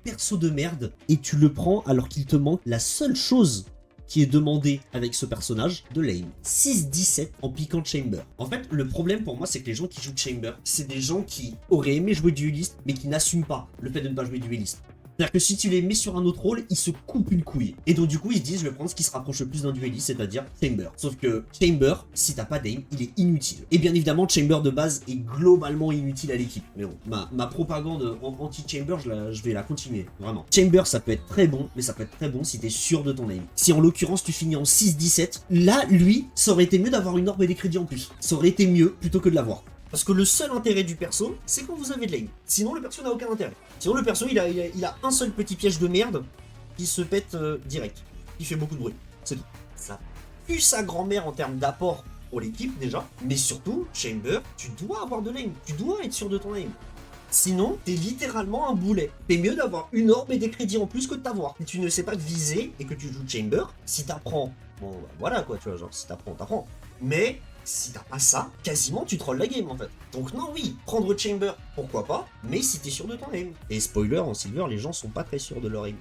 perso de merde et tu le prends alors qu'il te manque la seule chose qui est demandée avec ce personnage, de l'aim. 6-17 en piquant Chamber. En fait, le problème pour moi, c'est que les gens qui jouent Chamber, c'est des gens qui auraient aimé jouer dueliste, mais qui n'assument pas le fait de ne pas jouer dueliste. C'est-à-dire que si tu les mets sur un autre rôle, ils se coupent une couille. Et donc du coup, ils se disent, je vais prendre ce qui se rapproche le plus d'un dueliste, c'est-à-dire Chamber. Sauf que Chamber, si t'as pas d'aim, il est inutile. Et bien évidemment, Chamber de base est globalement inutile à l'équipe. Mais bon, ma propagande anti-Chamber, je vais la continuer, vraiment. Chamber, ça peut être très bon, mais ça peut être très bon si t'es sûr de ton aim. Si en l'occurrence, tu finis en 6-17, là, lui, ça aurait été mieux d'avoir une orbe et des crédits en plus. Ça aurait été mieux plutôt que de l'avoir. Parce que le seul intérêt du perso, c'est quand vous avez de l'aim. Sinon, le perso n'a aucun intérêt. Sinon, le perso, il a un seul petit piège de merde qui se pète direct. Il fait beaucoup de bruit. C'est tout. Ça pue sa grand-mère en termes d'apport pour l'équipe, déjà. Mais surtout, Chamber, tu dois avoir de l'aim. Tu dois être sûr de ton aim. Sinon, t'es littéralement un boulet. C'est mieux d'avoir une orbe et des crédits en plus que de t'avoir. Si tu ne sais pas viser et que tu joues Chamber, si t'apprends, bon, bah, voilà quoi, tu vois, genre, si t'apprends. Mais si t'as pas ça, quasiment tu trolls la game en fait. Donc non, oui, prendre Chamber, pourquoi pas, mais si t'es sûr de ton aim. Et spoiler, en Silver, les gens sont pas très sûrs de leur aim.